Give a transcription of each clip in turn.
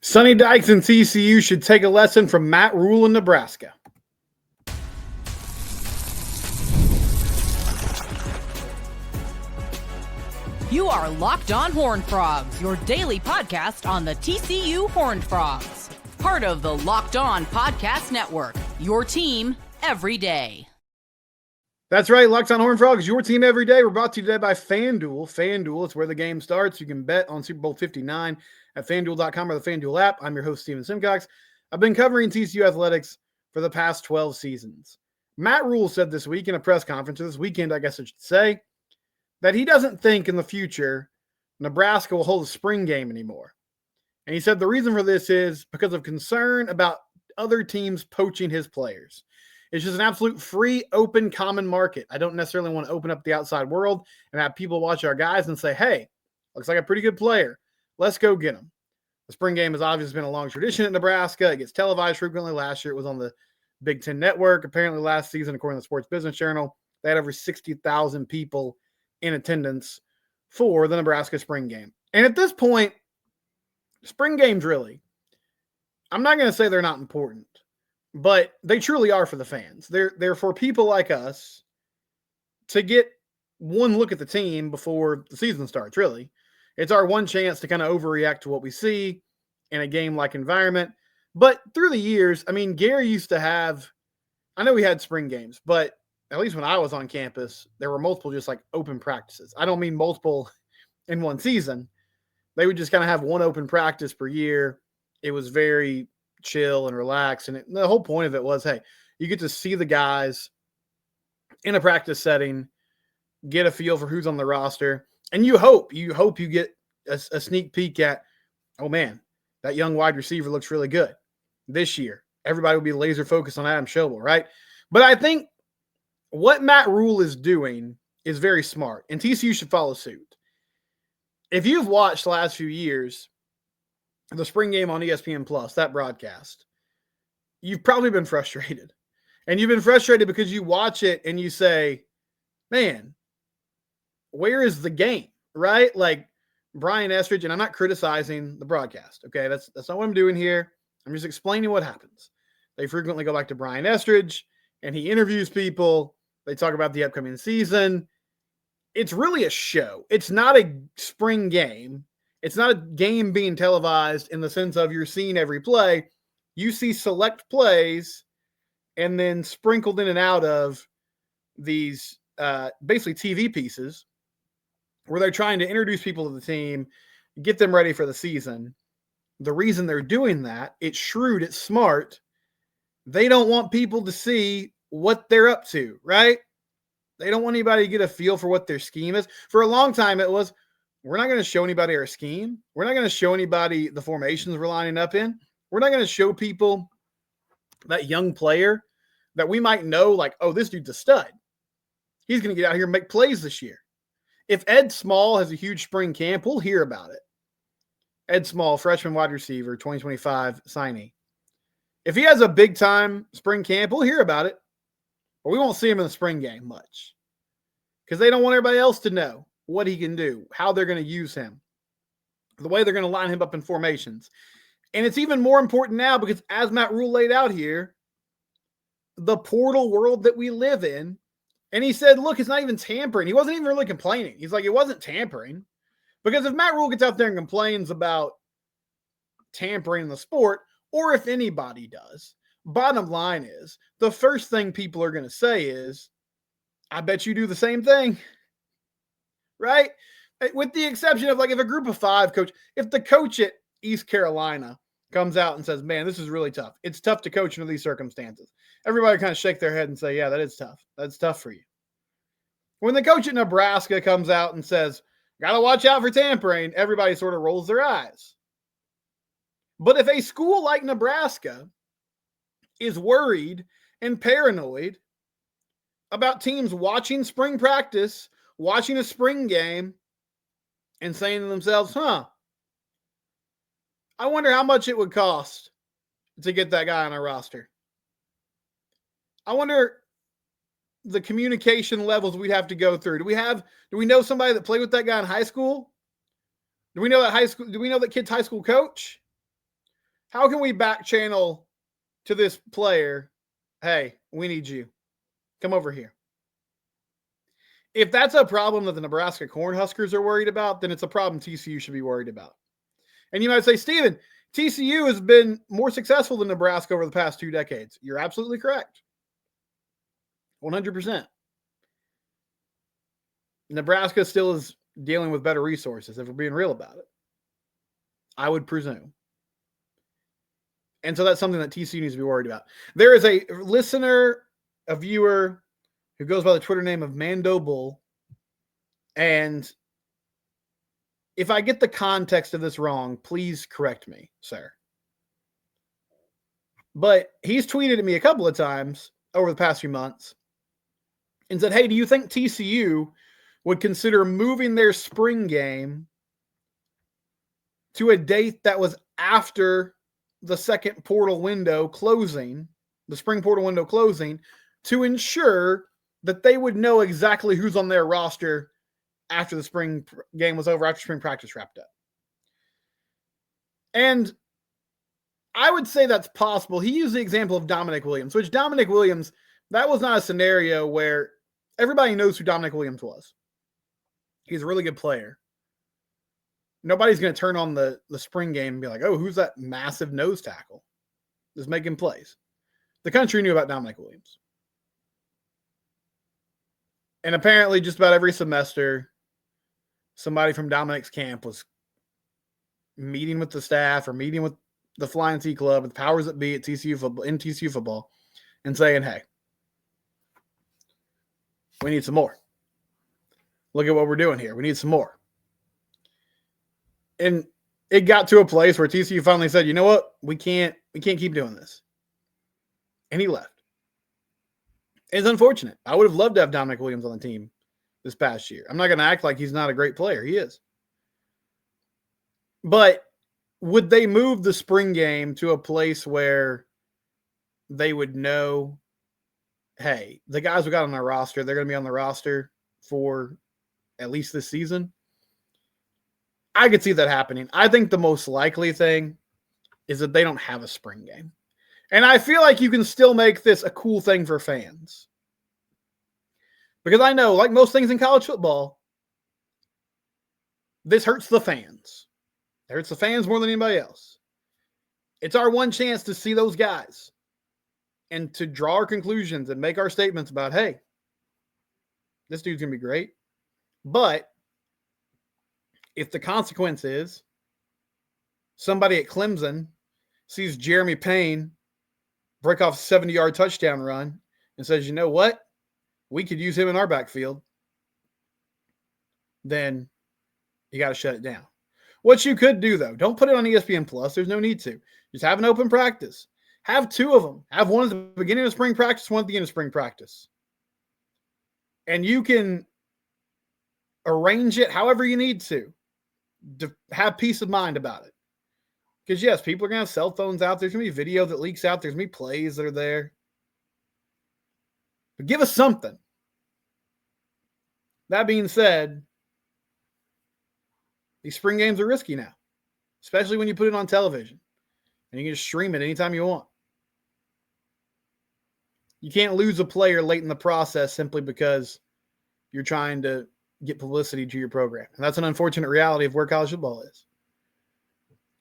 Sonny Dykes and TCU should take a lesson from Matt Rhule in Nebraska. You are Locked On Horned Frogs, your daily podcast on the TCU Horned Frogs. Part of the Locked On Podcast Network, your team every day. That's right, Locked On Horned Frogs, your team every day. We're brought to you today by FanDuel. FanDuel, it's where the game starts. You can bet on Super Bowl 59 at FanDuel.com or the FanDuel app. I'm your host, Steven Simcox. I've been covering TCU athletics for the past 12 seasons. Matt Rhule said this week in a press conference, or this weekend, I guess I should say, that he doesn't think in the future Nebraska will hold a spring game anymore. And he said the reason for this is because of concern about other teams poaching his players. It's just an absolute free, open, common market. I don't necessarily want to open up the outside world and have people watch our guys and say, hey, looks like a pretty good player. Let's go get him. The spring game has obviously been a long tradition at Nebraska. It gets televised frequently. Last year it was on the Big Ten Network. Apparently last season, according to the Sports Business Journal, they had over 60,000 people in attendance for the Nebraska spring game. And at this point, spring games really, I'm not going to say they're not important, but they truly are for the fans. They're for people like us to get one look at the team before the season starts, really. It's our one chance to kind of overreact to what we see in a game-like environment. But through the years, I mean, Gary used to have, I know we had spring games, but at least when I was on campus, there were multiple just like open practices. I don't mean multiple in one season. They would just kind of have one open practice per year. It was very chill and relaxed. And the whole point of it was, hey, you get to see the guys in a practice setting, get a feel for who's on the roster. And you hope you get a sneak peek at, oh man, that young wide receiver looks really good this year. Everybody will be laser focused on Adam Schobel, right? But I think what Matt Rhule is doing is very smart, and TCU should follow suit. If you've watched the last few years, the spring game on ESPN Plus, that broadcast, you've probably been frustrated. And you've been frustrated because you watch it and you say, man, where is the game, right? Like Brian Estridge, and I'm not criticizing the broadcast, okay? That's not what I'm doing here. I'm just explaining what happens. They frequently go back to Brian Estridge, and he interviews people. They talk about the upcoming season. It's really a show. It's not a spring game. It's not a game being televised in the sense of you're seeing every play. You see select plays and then sprinkled in and out of these basically TV pieces where they're trying to introduce people to the team, get them ready for the season. The reason they're doing that, it's shrewd, it's smart. They don't want people to see what they're up to, right? They don't want anybody to get a feel for what their scheme is. For a long time, it was, we're not going to show anybody our scheme. We're not going to show anybody the formations we're lining up in. We're not going to show people that young player that we might know, like, oh, this dude's a stud. He's going to get out here and make plays this year. If Ed Small has a huge spring camp, we'll hear about it. Ed Small, freshman wide receiver, 2025 signee. If he has a big-time spring camp, we'll hear about it. But we won't see him in the spring game much because they don't want everybody else to know what he can do, how they're going to use him, the way they're going to line him up in formations. And it's even more important now because as Matt Rhule laid out here, the portal world that we live in, and he said, look, it's not even tampering. He wasn't even really complaining. He's like, it wasn't tampering. Because if Matt Rhule gets out there and complains about tampering in the sport, or if anybody does, bottom line is, the first thing people are going to say is, I bet you do the same thing. Right? With the exception of, like, if a group of five coach, if the coach at East Carolina comes out and says, man, this is really tough. It's tough to coach under these circumstances. Everybody kind of shake their head and say, yeah, that is tough. That's tough for you. When the coach at Nebraska comes out and says, got to watch out for tampering, everybody sort of rolls their eyes. But if a school like Nebraska is worried and paranoid about teams watching spring practice, watching a spring game, and saying to themselves, I wonder how much it would cost to get that guy on our roster. I wonder the communication levels we'd have to go through. Do we know somebody that played with that guy in high school? Do we know that kid's high school coach? How can we back channel to this player? Hey, we need you. Come over here. If that's a problem that the Nebraska Cornhuskers are worried about, then it's a problem TCU should be worried about. And you might say, Steven, TCU has been more successful than Nebraska over the past 2 decades. You're absolutely correct. 100%. Nebraska still is dealing with better resources, if we're being real about it. I would presume. And so that's something that TCU needs to be worried about. There is a listener, a viewer, who goes by the Twitter name of Mando Bull. And if I get the context of this wrong, please correct me, sir. But he's tweeted at me a couple of times over the past few months and said, hey, do you think TCU would consider moving their spring game to a date that was after the second portal window closing, the spring portal window closing, to ensure that they would know exactly who's on their roster after the spring game was over, after spring practice wrapped up? And I would say that's possible. He used the example of Dominic Williams, which Dominic Williams, that was not a scenario where everybody knows who Dominic Williams was. He's a really good player. Nobody's going to turn on the spring game and be like, oh, who's that massive nose tackle that's making plays? The country knew about Dominic Williams. And apparently just about every semester, somebody from Dominic's camp was meeting with the staff or meeting with the Flying T Club, the powers that be at TCU football, in TCU football, and saying, hey, we need some more. Look at what we're doing here. We need some more. And it got to a place where TCU finally said, you know what? We can't keep doing this. And he left. It's unfortunate. I would have loved to have Dominic Williams on the team this past year. I'm not going to act like he's not a great player. He is. But would they move the spring game to a place where they would know, hey, the guys we got on our roster, they're going to be on the roster for at least this season? I could see that happening. I think the most likely thing is that they don't have a spring game. And I feel like you can still make this a cool thing for fans. Because I know, like most things in college football, this hurts the fans. It hurts the fans more than anybody else. It's our one chance to see those guys and to draw our conclusions and make our statements about, hey, this dude's going to be great. But if the consequence is somebody at Clemson sees Jeremy Payne break off a 70-yard touchdown run and says, you know what? We could use him in our backfield. Then you got to shut it down. What you could do, though, don't put it on ESPN Plus. There's no need to. Just have an open practice. Have 2 of them. Have one at the beginning of spring practice, one at the end of spring practice. And you can arrange it however you need to have peace of mind about it. Because, yes, people are going to have cell phones out. There's going to be video that leaks out. There's going to be plays that are there. But give us something. That being said, these spring games are risky now, especially when you put it on television. And you can just stream it anytime you want. You can't lose a player late in the process simply because you're trying to get publicity to your program. And that's an unfortunate reality of where college football is.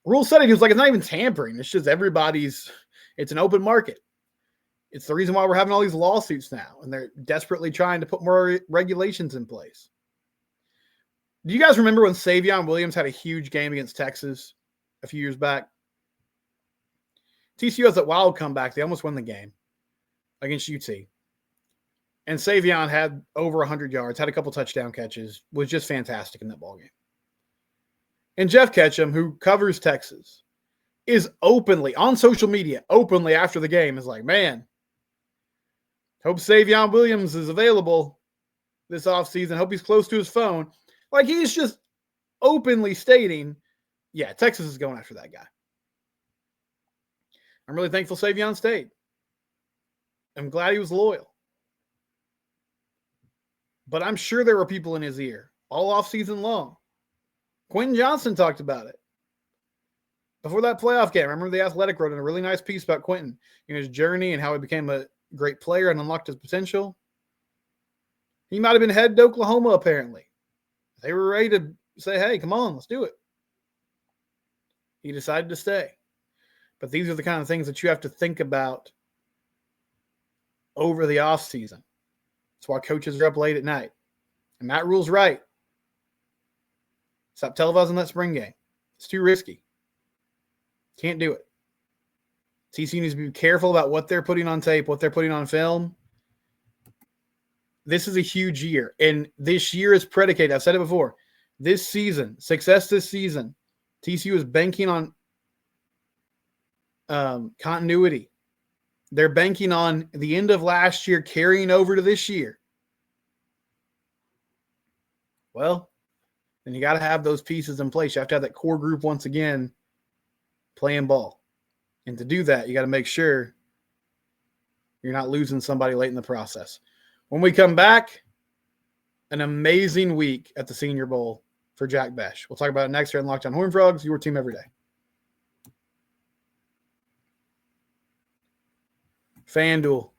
Rhule said it. He was like, it's not even tampering. It's just it's an open market. It's the reason why we're having all these lawsuits now. And they're desperately trying to put more regulations in place. Do you guys remember when Savion Williams had a huge game against Texas a few years back? TCU has that wild comeback. They almost won the game against UT. And Savion had over 100 yards, had a couple touchdown catches, was just fantastic in that ballgame. And Jeff Ketchum, who covers Texas, is openly, on social media, openly after the game, is like, man, hope Savion Williams is available this offseason. Hope he's close to his phone. Like, he's just openly stating, yeah, Texas is going after that guy. I'm really thankful Savion stayed. I'm glad he was loyal. But I'm sure there were people in his ear all offseason long. Quentin Johnson talked about it. before that playoff game. I remember The Athletic wrote in a really nice piece about Quentin and his journey and how he became a great player and unlocked his potential. He might have been headed to Oklahoma, apparently. They were ready to say, hey, come on, let's do it. He decided to stay. But these are the kind of things that you have to think about over the offseason. That's why coaches are up late at night. And Matt Rhule's right. Stop televising that spring game. It's too risky. Can't do it. TCU needs to be careful about what they're putting on tape, what they're putting on film. This is a huge year. And this year is predicated. I've said it before. This season, success this season, TCU is banking on continuity. They're banking on the end of last year carrying over to this year. Well, then you got to have those pieces in place. You have to have that core group once again playing ball. And to do that, you got to make sure you're not losing somebody late in the process. When we come back, an amazing week at the Senior Bowl for Jack Bech. We'll talk about it next here on Locked On Horned Frogs, your team every day. FanDuel.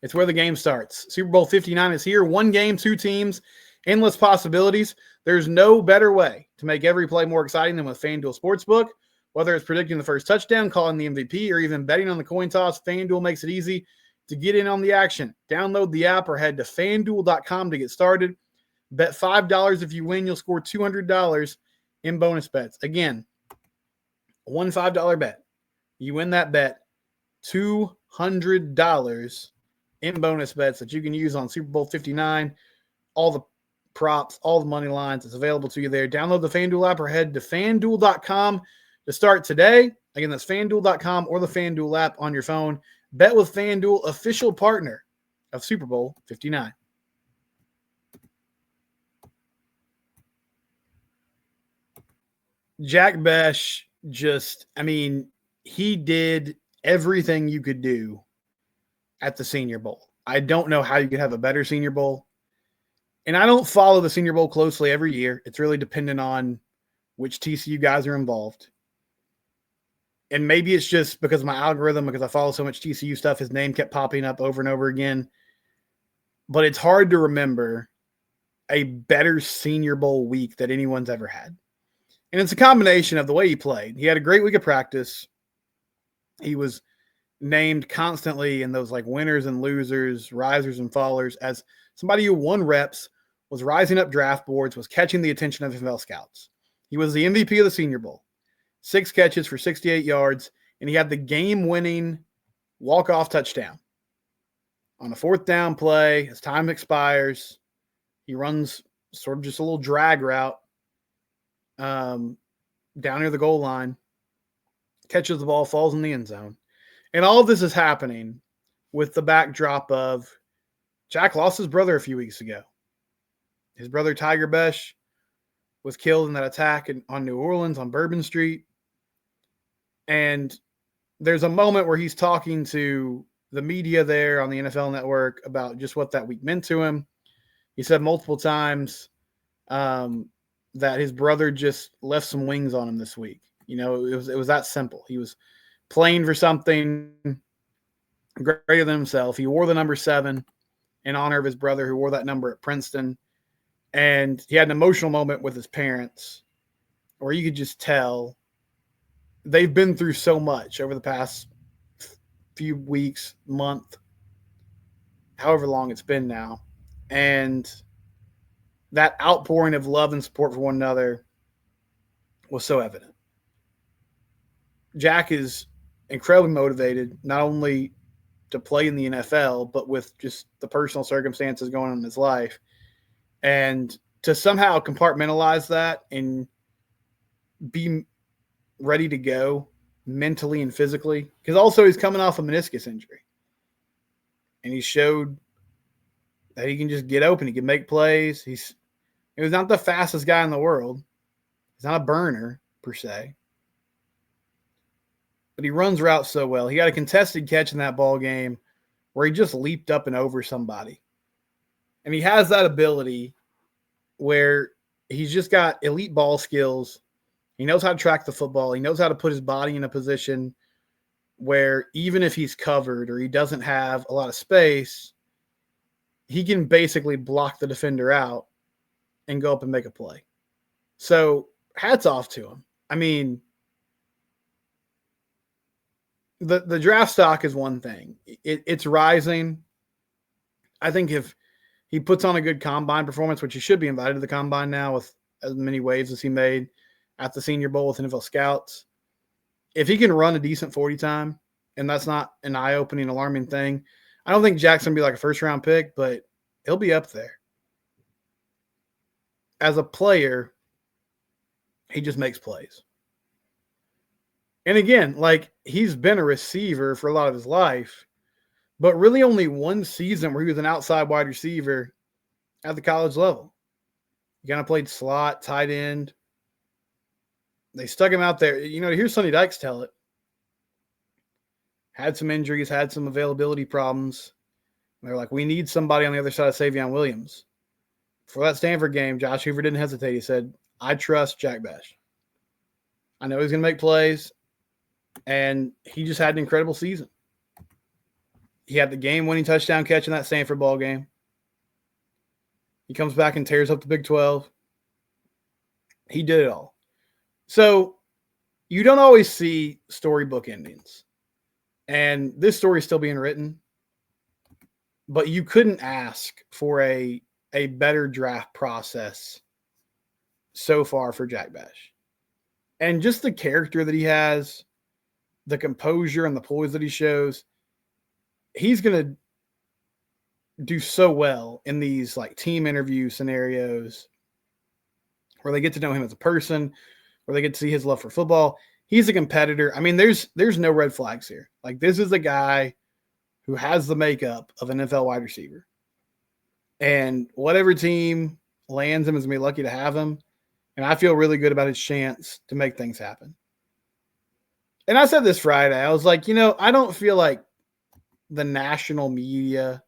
It's where the game starts. Super Bowl 59 is here. One game, two teams, endless possibilities. There's no better way to make every play more exciting than with FanDuel Sportsbook. Whether it's predicting the first touchdown, calling the MVP, or even betting on the coin toss, FanDuel makes it easy to get in on the action. Download the app or head to FanDuel.com to get started. Bet $5 if you win, you'll score $200 in bonus bets. Again, one $5 bet. You win that bet, $200 in bonus bets that you can use on Super Bowl 59. All the props, all the money lines. It's available to you there. Download the FanDuel app or head to FanDuel.com to start today. Again, that's FanDuel.com or the FanDuel app on your phone. Bet with FanDuel, official partner of Super Bowl 59. Jack Bech he did everything you could do at the Senior Bowl. I don't know how you could have a better Senior Bowl. And I don't follow the Senior Bowl closely every year. It's really dependent on which TCU guys are involved. And maybe it's just because of my algorithm, because I follow so much TCU stuff, his name kept popping up over and over again. But it's hard to remember a better Senior Bowl week that anyone's ever had. And it's a combination of the way he played. He had a great week of practice. He was named constantly in those like winners and losers, risers and fallers as somebody who won reps, was rising up draft boards, was catching the attention of NFL scouts. He was the MVP of the Senior Bowl. 6 catches for 68 yards, and he had the game-winning walk-off touchdown. On a 4th down play, as time expires, he runs sort of just a little drag route down near the goal line, catches the ball, falls in the end zone. And all of this is happening with the backdrop of Jack lost his brother a few weeks ago. His brother, Tiger Bech, was killed in that attack on New Orleans on Bourbon Street. And there's a moment where he's talking to the media there on the NFL Network about just what that week meant to him. He said multiple times that his brother just left some wings on him this week. You know, it was that simple. He was playing for something greater than himself. He wore the number 7 in honor of his brother who wore that number at Princeton. And he had an emotional moment with his parents where you could just tell they've been through so much over the past few weeks, month, however long it's been now. And that outpouring of love and support for one another was so evident. Jack is incredibly motivated, not only to play in the NFL, but with just the personal circumstances going on in his life. And to somehow compartmentalize that and be ready to go mentally and physically, because also he's coming off a meniscus injury. And he showed that he can just get open. He can make plays. He was not the fastest guy in the world. He's not a burner, per se. But he runs routes so well. He got a contested catch in that ball game where he just leaped up and over somebody. And he has that ability where he's just got elite ball skills He knows how to track the football. He knows how to put his body in a position where even if he's covered or he doesn't have a lot of space, he can basically block the defender out and go up and make a play. So hats off to him. I mean, the draft stock is one thing. It's rising. I think if he puts on a good combine performance, which he should be invited to the combine now with as many waves as he made at the Senior Bowl with NFL scouts, if he can run a decent 40 time, and that's not an eye-opening, alarming thing, I don't think Jack's going to be like a first-round pick, but he'll be up there. As a player, he just makes plays. And again, like, he's been a receiver for a lot of his life, but really only one season where he was an outside wide receiver at the college level. He kind of played slot, tight end. They stuck him out there. You know, to hear Sonny Dykes tell it, had some injuries, had some availability problems. And they're like, we need somebody on the other side of Savion Williams. For that Stanford game, Josh Hoover didn't hesitate. He said, I trust Jack Bech. I know he's going to make plays. And he just had an incredible season. He had the game-winning touchdown catch in that Stanford ball game. He comes back and tears up the Big 12. He did it all. So you don't always see storybook endings. And this story is still being written. But you couldn't ask for a better draft process so far for Jack Bech. And just the character that he has, the composure and the poise that he shows, he's going to do so well in these like team interview scenarios where they get to know him as a person, where they get to see his love for football. He's a competitor. I mean, there's no red flags here. Like, this is a guy who has the makeup of an NFL wide receiver. And whatever team lands him is going to be lucky to have him. And I feel really good about his chance to make things happen. And I said this Friday, I was like, you know, I don't feel like the national media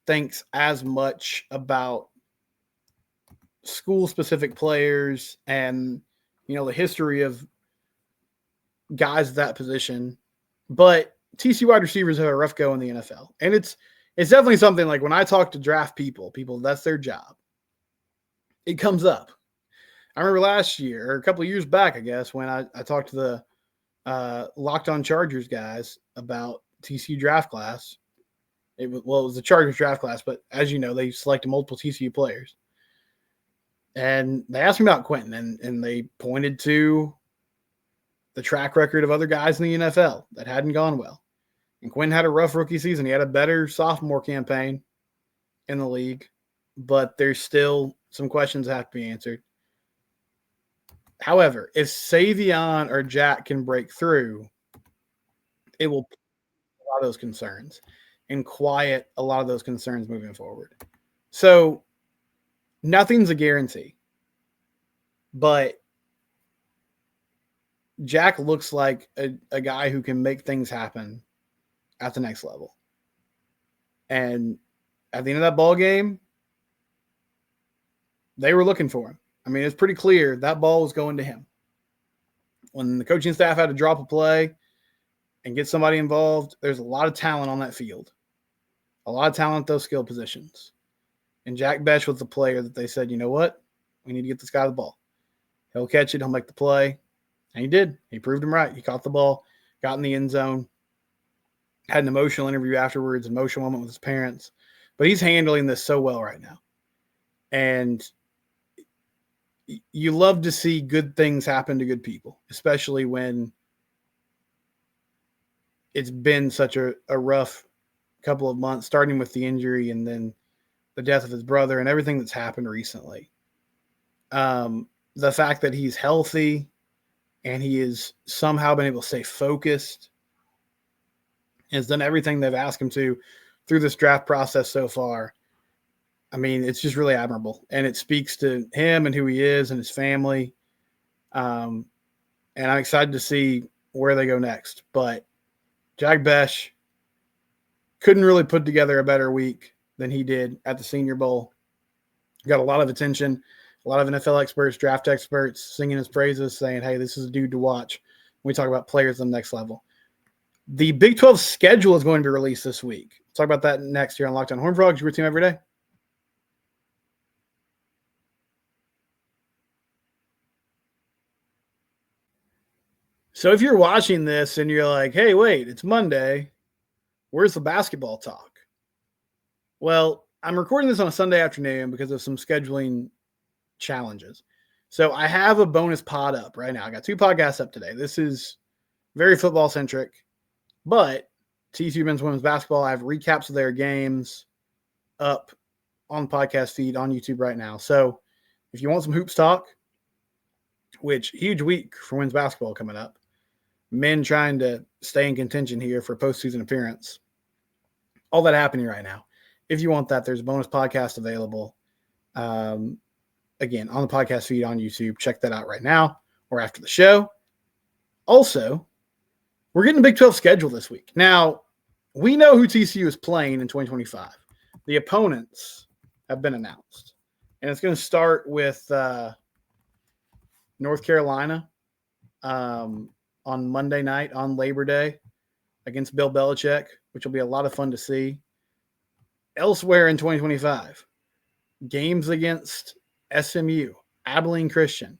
thinks as much about school-specific players and, you know, the history of guys at that position. But TCU wide receivers have a rough go in the NFL. And it's definitely something like when I talk to draft people, that's their job. It comes up. I remember last year, or a couple of years back, I guess, when I talked to the Locked On Chargers guys about TCU draft class. It was the Chargers draft class, but as you know, they selected multiple TCU players. And they asked me about Quentin, and they pointed to the track record of other guys in the NFL that hadn't gone well. And Quentin had a rough rookie season. He had a better sophomore campaign in the league, but there's still some questions that have to be answered. However, if Savion or Jack can break through, it will put a lot of those concerns and quiet a lot of those concerns moving forward. So nothing's a guarantee, but Jack looks like a guy who can make things happen at the next level. And at the end of that ball game, they were looking for him. I mean, it's pretty clear that ball was going to him. When the coaching staff had to drop a play and get somebody involved, there's a lot of talent on that field. A lot of talent at those skill positions. And Jack Bech was the player that they said, you know what? We need to get this guy the ball. He'll catch it. He'll make the play. And he did. He proved him right. He caught the ball, got in the end zone, had an emotional interview afterwards, emotional moment with his parents. But he's handling this so well right now. And you love to see good things happen to good people, especially when it's been such a rough couple of months, starting with the injury and then the death of his brother and everything that's happened recently. The fact that he's healthy and he has somehow been able to stay focused, has done everything they've asked him to through this draft process so far. I mean, it's just really admirable, and it speaks to him and who he is and his family. And I'm excited to see where they go next. But Jack Bech couldn't really put together a better week than he did at the Senior Bowl. Got a lot of attention. A lot of NFL experts, draft experts singing his praises, saying, hey, this is a dude to watch when we talk about players on the next level. The Big 12 schedule is going to be released this week. We'll talk about that next year on Locked On Horned Frogs, your team every day. So if you're watching this and you're like, hey, wait, it's Monday, where's the basketball talk? Well, I'm recording this on a Sunday afternoon because of some scheduling challenges. So I have a bonus pod up right now. I got 2 podcasts up today. This is very football centric, but TCU men's women's basketball, I have recaps of their games up on the podcast feed on YouTube right now. So if you want some hoops talk, which huge week for women's basketball coming up, men trying to stay in contention here for postseason appearance, all that happening right now. If you want that, there's a bonus podcast available. Again, on the podcast feed on YouTube. Check that out right now or after the show. Also, we're getting a Big 12 schedule this week. Now, we know who TCU is playing in 2025. The opponents have been announced. And it's going to start with North Carolina on Monday night on Labor Day against Bill Belichick, which will be a lot of fun to see. Elsewhere in 2025, games against SMU, Abilene Christian,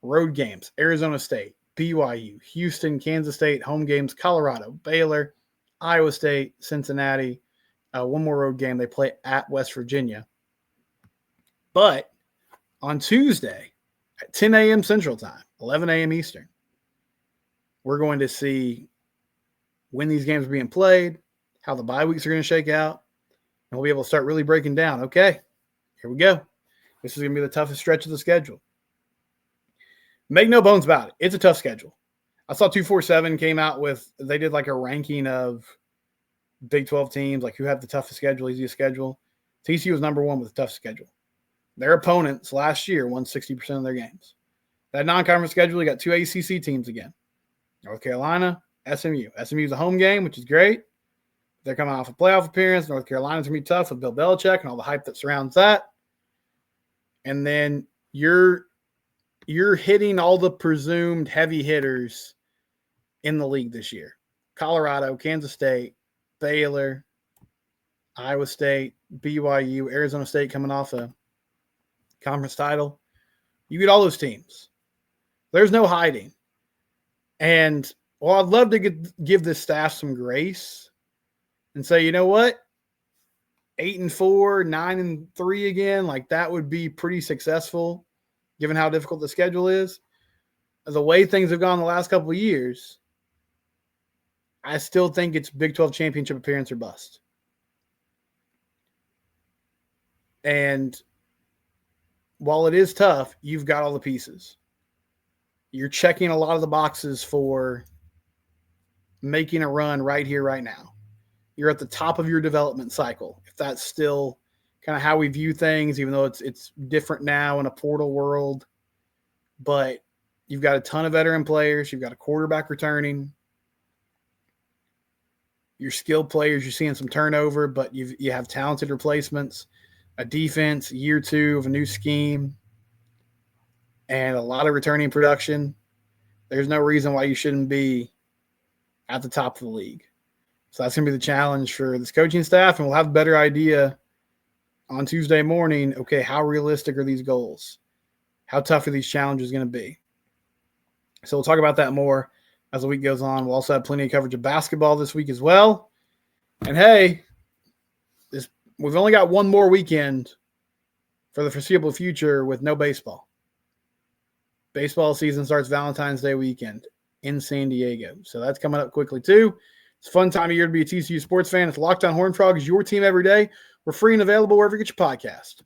road games, Arizona State, BYU, Houston, Kansas State, home games, Colorado, Baylor, Iowa State, Cincinnati, one more road game. They play at West Virginia. But on Tuesday at 10 a.m. Central Time, 11 a.m. Eastern, we're going to see when these games are being played, how the bye weeks are going to shake out, and we'll be able to start really breaking down. Okay, here we go. This is going to be the toughest stretch of the schedule. Make no bones about it. It's a tough schedule. I saw 247 came out with, they did like a ranking of Big 12 teams, like who have the toughest schedule, easiest schedule. TCU was number 1 with the toughest schedule. Their opponents last year won 60% of their games. That non-conference schedule, you got 2 ACC teams again. North Carolina, SMU. SMU's a home game, which is great. They're coming off a playoff appearance. North Carolina's going to be tough with Bill Belichick and all the hype that surrounds that. And then you're hitting all the presumed heavy hitters in the league this year. Colorado, Kansas State, Baylor, Iowa State, BYU, Arizona State coming off a conference title. You get all those teams. There's no hiding. And well, I'd love to give this staff some grace and say, you know what? 8-4, 9-3 again, like that would be pretty successful given how difficult the schedule is. The way things have gone the last couple of years, I still think it's Big 12 championship appearance or bust. And while it is tough, you've got all the pieces. You're checking a lot of the boxes for making a run right here, right now. You're at the top of your development cycle. If that's still kind of how we view things, even though it's different now in a portal world, but you've got a ton of veteran players. You've got a quarterback returning. Your skilled players, you're seeing some turnover, but you have talented replacements, a defense, year 2 of a new scheme, and a lot of returning production. There's no reason why you shouldn't be at the top of the league. So that's going to be the challenge for this coaching staff, and we'll have a better idea on Tuesday morning, okay, how realistic are these goals? How tough are these challenges going to be? So we'll talk about that more as the week goes on. We'll also have plenty of coverage of basketball this week as well. And hey, we've only got one more weekend for the foreseeable future with no baseball. Baseball season starts Valentine's Day weekend in San Diego. So that's coming up quickly too. It's a fun time of year to be a TCU sports fan. It's Locked On Horned Frogs, your team every day. We're free and available wherever you get your podcast.